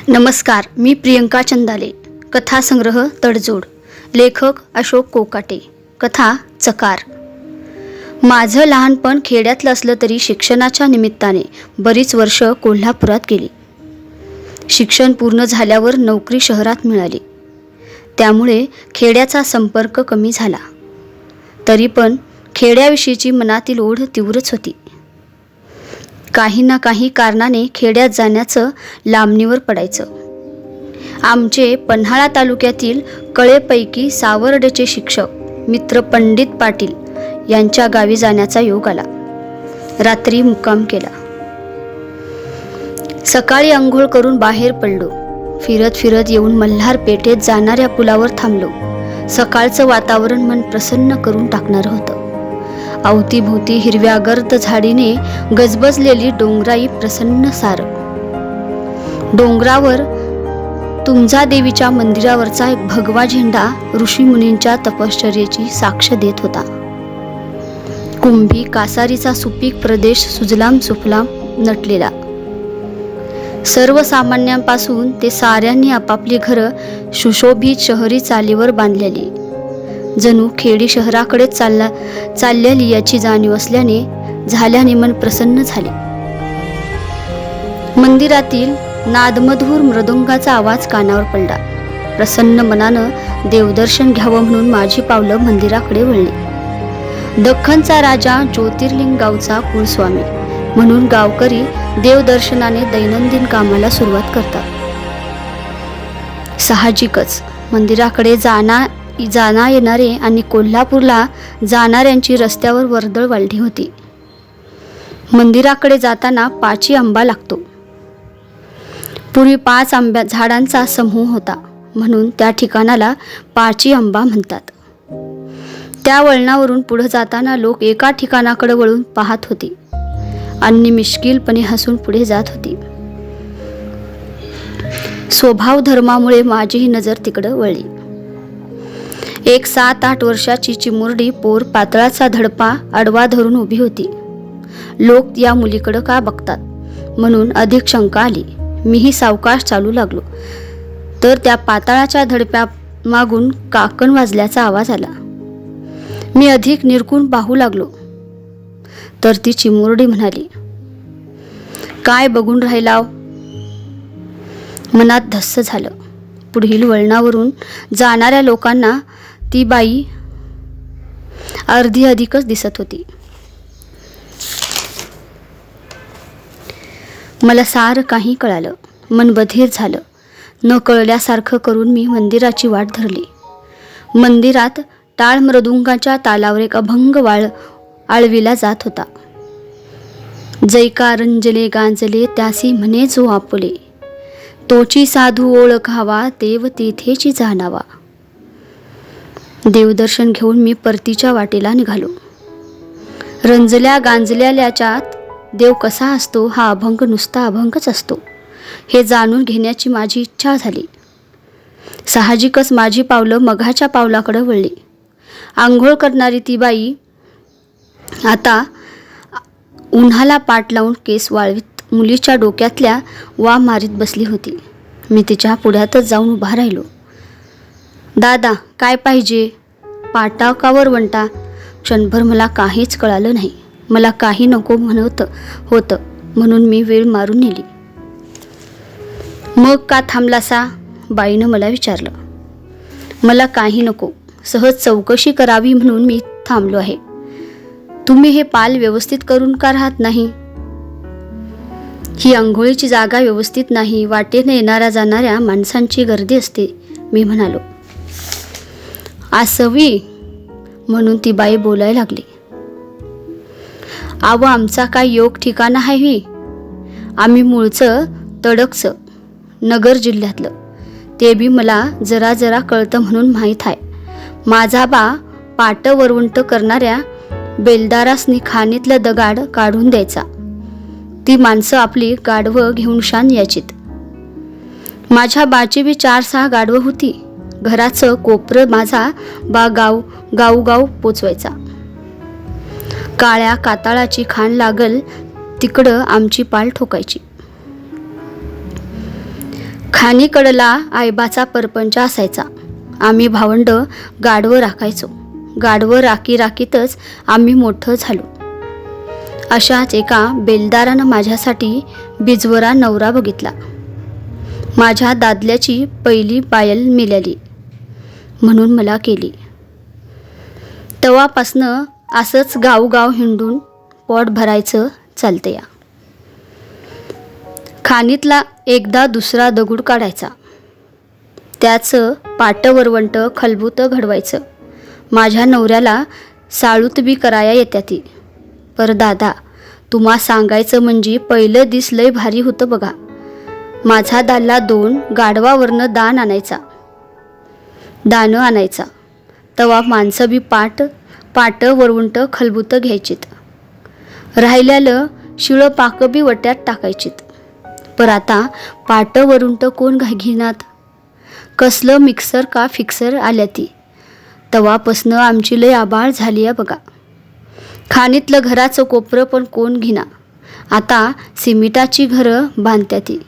नमस्कार, मी प्रियंका चंदाले. कथासंग्रह तडजोड. लेखक अशोक कोकाटे. कथा चकार. माझं लहानपण खेड्यातलं असलं तरी शिक्षणाच्या निमित्ताने बरीच वर्ष कोल्हापुरात गेली. शिक्षण पूर्ण झाल्यावर नोकरी शहरात मिळाली. त्यामुळे खेड्याचा संपर्क कमी झाला. तरी पण खेड्याविषयीची मनातील ओढ तीव्रच होती. काही ना काही कारणाने खेड्यात जाण्याचं लांबणीवर पडायचं. आमचे पन्हाळा तालुक्यातील कळेपैकी सावर्डेचे शिक्षक मित्र पंडित पाटील यांच्या गावी जाण्याचा योग आला. रात्री मुक्काम केला. सकाळी अंघोळ करून बाहेर पडलो. फिरत फिरत येऊन मल्हार पेठेत जाणाऱ्या पुलावर थांबलो. सकाळचं वातावरण मन प्रसन्न करून टाकणारं होतं. अवतीभोवती हिरव्या गर्द झाडीने गजबजलेली डोंगराई प्रसन्न सार. डोंगरावर तुमजा देवीच्या मंदिरावरचा एक भगवा झेंडा ऋषीमुनींच्या तपश्चर्येची साक्ष देत होता. कुंभी कासारीचा सुपीक प्रदेश सुजलाम सुफलाम नटलेला. सर्वसामान्यांपासून ते साऱ्यांनी आपापली घरं सुशोभित शहरी चालीवर बांधलेली. जणू खेडी शहराकडे चाललेली याची जाणीव झाल्याने मन प्रसन्न झाले. मंदिरातील नादमधुर मृदुंगाचा आवाज कानावर पडला. प्रसन्न मनानं देवदर्शन घ्यावं म्हणून माझी पावलं मंदिराकडे वळली. दख्खनचा राजा ज्योतिर्लिंग गावचा कुलस्वामी म्हणून गावकरी देवदर्शनाने दैनंदिन कामाला सुरुवात करतात. साहजिकच मंदिराकडे जाणा येणारे आणि कोल्हापूरला जाणाऱ्यांची रस्त्यावर वर्दळ वाढली होती. मंदिराकडे जाताना 5 आंबा लागतो. पूर्वी 5 झाडांचा समूह होता म्हणून त्या ठिकाणाला 5 आंबा म्हणतात. त्या वळणावरून पुढे जाताना लोक एका ठिकाणाकडे वळून पाहत होती आणि मिश्किलपणे हसून पुढे जात होती. स्वभाव धर्मामुळे माझीही नजर तिकडे वळली. एक 7-8 वर्षाची चिमुरडी पोर पातळाचा धडपा आडवा धरून उभी होती. लोक या मुलीकडे का बघतात म्हणून अधिक शंका आली. मीही सावकाश चालू लागलो तर त्या पाताळाच्या धडप्या मागून काकण वाजल्याचा आवाज आला. मी अधिक निरखून पाहू लागलो तर ती चिमुरडी म्हणाली, काय बघून राहिलाव? मनात धस्स झालं. पुढील वळणावरून जाणाऱ्या लोकांना ती बाई अर्धी अधिकच दिसत होती. मला सारं काही कळालं. मन बधीर झालं. न कळल्यासारखं करून मी मंदिराची वाट धरली. मंदिरात टाळ मृदुंगाच्या तालावर एक अभंग आळविला जात होता. जैका रंजले गांजले त्यासी म्हणे जो आपुले, तोची साधू ओळखावा देव तेथेची जाणावा. देवदर्शन घेऊन मी परतीच्या वाटेला निघालो. रंजल्या गांजल्याच्यात देव कसा असतो हा अभंग नुसता अभंगच असतो हे जाणून घेण्याची माझी इच्छा झाली. साहजिकच माझी पावलं मघाच्या पावलाकडे वळली. आंघोळ करणारी ती बाई आता उन्हाला पाट लावून केस वाळवीत मुलीच्या डोक्यातल्या वा मारीत बसली होती. मी तिच्या पुढ्यातच जाऊन उभा राहिलो. दादा काय पाहिजे? पाटा का वरवंटा? क्षणभर मला काहीच कळालं नाही. मला काही नको म्हणत होतं म्हणून मी वेळ मारून नेली. मग का थांबलासा? बाईनं मला विचारलं. मला काही नको, सहज चौकशी करावी म्हणून मी थांबलो आहे. तुम्ही हे पाल व्यवस्थित करून का राहत नाही? ही अंघोळीची जागा व्यवस्थित नाही. वाटेने येणाऱ्या जाणाऱ्या माणसांची गर्दी असते, मी म्हणालो. आसवी म्हणून ती बाई बोलायला लागली. आव आमचा काय योग ठिकाणा आहे ही? आम्ही मूळचं तडकचं नगर जिल्ह्यातलं. ते बी मला जरा जरा कळतं म्हणून माहीत आहे. माझा बा पाट वरवंट करणाऱ्या बेलदारासनी खाणीतलं दगाड काढून द्यायचा. ती माणसं आपली गाढवं घेऊन शान यायचीत. माझ्या बाची बी 4-6 गाढवं होती. घराचं कोपरं माझा बा गाव पोचवायचा. काळ्या काताळाची खाण लागल तिकडं आमची पाल ठोकायची. खाणीकडला आईबाचा परपंच असायचा. आम्ही भावंड गाढवं राखायचो. गाढवं राखीतच आम्ही मोठं झालो. अशाच एका बेलदारानं माझ्यासाठी बिजवरा नवरा बघितला. माझ्या दादल्याची पहिली पायल मिळाली म्हणून मला केली. तेव्हापासनं असंच गावगाव हिंडून पोट भरायचं चालतं या. खाणीतला एकदा दुसरा दगड काढायचा, त्याचं पाटं वरवंट खलबुतं घडवायचं. माझ्या नवऱ्याला साळूत बी कराया येत्या ती. पर दादा, तुम्हा सांगायचं म्हणजे पहिलं दिस लय भारी होतं बघा. माझा दाल्ला 2 गाढवावरनं दाणं आणायचा. तेव्हा माणसं बी पाटं वरवंट खलबुतं घ्यायचीत. राहिल्यालं शिळं पाकं बी वट्यात टाकायचीत. पर आता पाटं वरवंट कोण घेणार? कसलं मिक्सर का फिक्सर आल्या ती. तेव्हापासनं आमची लय आबाळ झाली आहे बघा. खाणीतलं घराचं कोपरं पण कोण घेना. आता सिमिटाची घरं बांधत्या ती.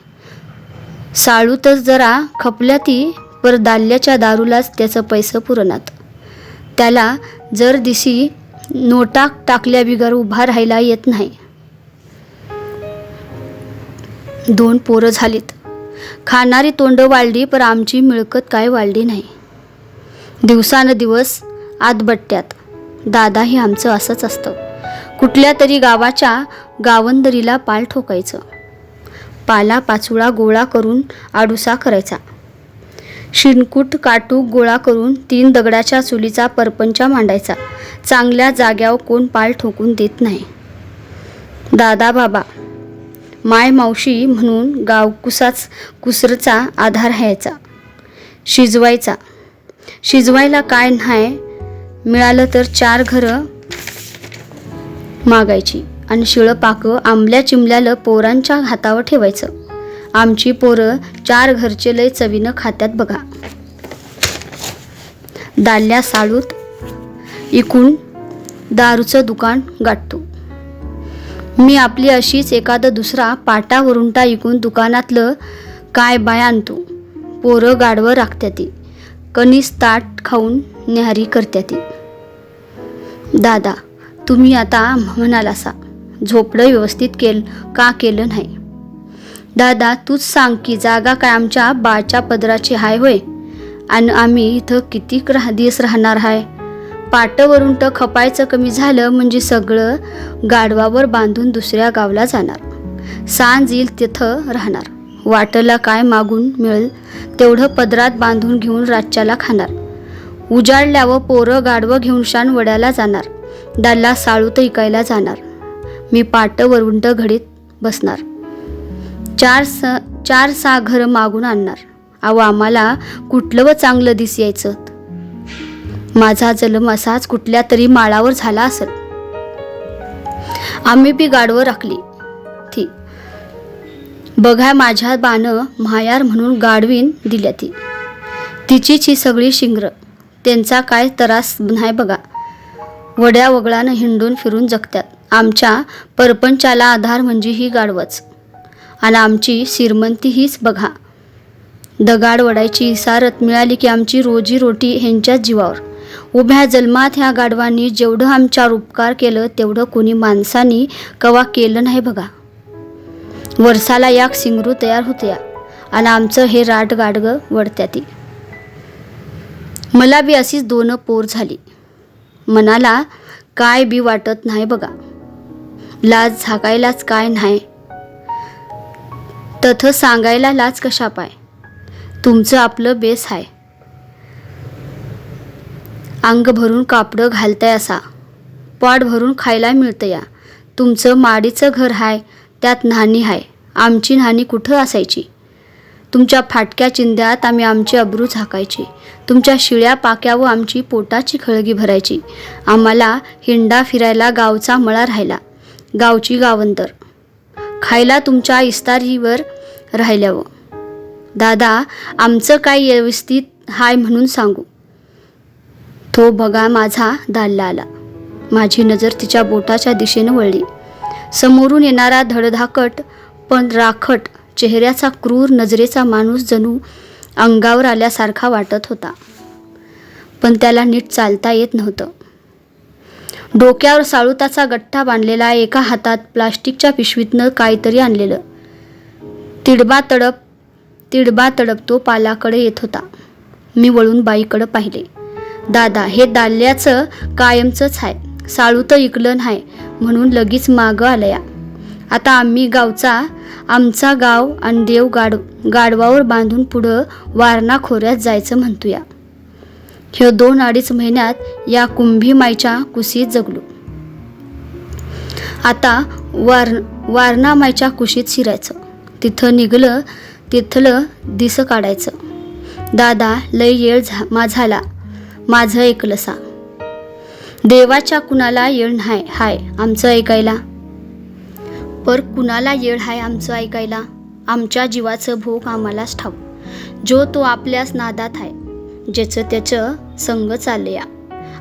साळूतच जरा खपल्या ती, पर दाल्ल्याच्या दारूलाच त्याचं पैसं पुरणात. त्याला जर दिसी नोटा टाकल्या बिगर उभा राहायला येत नाही. 2 पोरं झालीत. खाणारी तोंड वाढली, पर आमची मिळकत काय वाढली नाही. दिवसानं दिवस आतबट्ट्यात. दादा हे आमचं असंच असतं. कुठल्या तरी गावाच्या गावंदरीला पाल ठोकायचं. पाला पाचोळा गोळा करून आडुसा करायचा. शिणकूट काटूक गोळा करून 3 दगडाच्या चुलीचा परपंच मांडायचा. चांगल्या जाग्यावर कोण पाल ठोकून देत नाही. दादा बाबा माय मावशी म्हणून कुसरचा आधार घ्यायचा. शिजवायला काय नाही मिळालं तर 4 घरं मागायची आणि शिळं पाकं आंबल्या चिमल्याला पोरांच्या हातावर ठेवायचं. आमची पोरं 4 घरचे लय चवीनं खात्यात बघा. दाल्ल्या साळूत इकून दारूचं दुकान गाठतो. मी आपली अशीच एखादं दुसरा पाटा वरुंटा इकून दुकानातलं काय बाय आणतो. पोरं गाढवं राखत्याती. कणीस ताट खाऊन न्याहारी करत्याती. दादा, तुम्ही आता म्हणालासा झोपडं व्यवस्थित केलं नाही. दादा, तूच सांग की जागा काय आमच्या बाच्या पदराची हाय होय? आणि आम्ही इथं किती दिवस राहणार हाय? पाटं वरुंट खपायचं कमी झालं म्हणजे सगळं गाढवावर बांधून दुसऱ्या गावला जाणार. सांज येईल तिथं राहणार. वाटला काय मागून मिळेल तेवढं पदरात बांधून घेऊन रातच्याला खाणार. उजाडल्यावर पोरं गाढवं घेऊन शान वड्याला जाणार. दाल्ला साळूत इकायला जाणार. मी पाटं वरुंट घडीत बसणार. 4-6 घरं मागून आणणार. अहो, आम्हाला कुठलं व चांगलं दिस यायचं. माझा जन्म असाच कुठल्या तरी माळावर झाला असेल. आम्ही बी गाढवं राखली ती. बघा, माझ्या बानं म्हायार म्हणून गाढवीन दिल्या ती. तिचीच ही सगळी शिंगर. त्यांचा काय त्रास नाही बघा. वड्या वगळानं हिंडून फिरून जगत्यात. आमच्या परपंचाला आधार म्हणजे ही गाढवच. आणि आमची श्रीमंती हीच बघा. दगाड वडायची इसारत मिळाली की आमची रोजी रोटी ह्यांच्याच जीवावर. उभ्या जन्मात ह्या गाढवांनी जेवढं आमच्यावर उपकार केलं तेवढं कोणी माणसांनी कवा केलं नाही बघा. वर्षाला 1 शिंगरू तयार होत्या आणि आमचं हे राट गाडगं वडत्याती. मला बी अशीच 2 पोर झाली. मनाला काय बी वाटत नाही बघा. लाज झाकायलाच काय नाही. तथ सांगायला लाज कशा पाय. तुमचं आपलं बेस आहे. अंग भरून कापडं घालताय असा. पोट भरून खायला मिळतं या. तुमचं माडीचं घर आहे, त्यात न्हाणी आहे. आमची न्हाणी कुठं असायची? तुमच्या फाटक्या चिंध्यात आम्ही आमची अब्रू झाकायची. तुमच्या शिळ्या पाक्यावर आमची पोटाची खळगी भरायची. आम्हाला हिंडा फिरायला गावचा मळा राहिला. गावची गावंदर खायला तुमच्या इस्तारीवर राहिल्यावर. दादा, आमचं काय व्यवस्थित हाय म्हणून सांगू. तो बघा माझा दाल्ला आला. माझी नजर तिच्या बोटाच्या दिशेनं वळली. समोरून येणारा धडधाकट पण राखट चेहऱ्याचा क्रूर नजरेचा माणूस जणू अंगावर आल्यासारखा वाटत होता. पण त्याला नीट चालता येत नव्हतं. डोक्यावर साळुताचा गठ्ठा बांधलेला, एका हातात प्लास्टिकच्या पिशवीतनं काहीतरी आणलेलं. तिडबा तडप तो पालाकडे येत होता. मी वळून बाईकडे पाहिले. दादा, हे दाल्याचं कायमचंच आहे. साळूत इकलं नाही म्हणून लगेच मागं आलया. आता आमचा गाव आणि देव गाडवावर बांधून पुढं वारणा खोऱ्यात जायचं म्हणतोया. ह्या 2-2.5 महिन्यात या कुंभी माईच्या कुशीत जगलो. आता वारणा माईच्या कुशीत शिरायचं. तिथलं दिस काढायचं. दादा, लय येळ झाला माझं ऐकलंसा. देवाच्या कुणाला येळ नाही हाय आमचं ऐकायला. पर कुणाला येळ हाय आमचं ऐकायला? आमच्या जीवाचं भोग आम्हालाच ठाऊ. जो तो आपल्याच नादात आहे. ज्याचं त्याचं संग चाललया.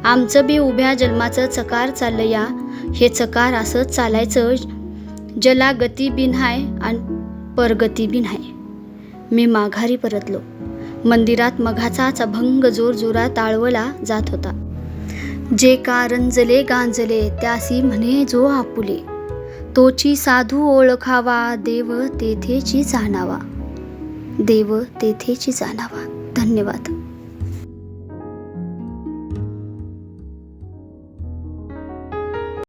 आमचं बी उभ्या जन्माचं चकार चाललया. हे चकार असंच चालायचं ज्याला गती बी नाही आणि परगती बी नाही. मी माघारी परतलो. मंदिरात मघाचाच अभंग जोरात आळवला जात होता. जे का रंजले गांजले त्यासी म्हणे जो आपुले. तोची साधू ओळखावा देव तेथेची जाणावा. धन्यवाद.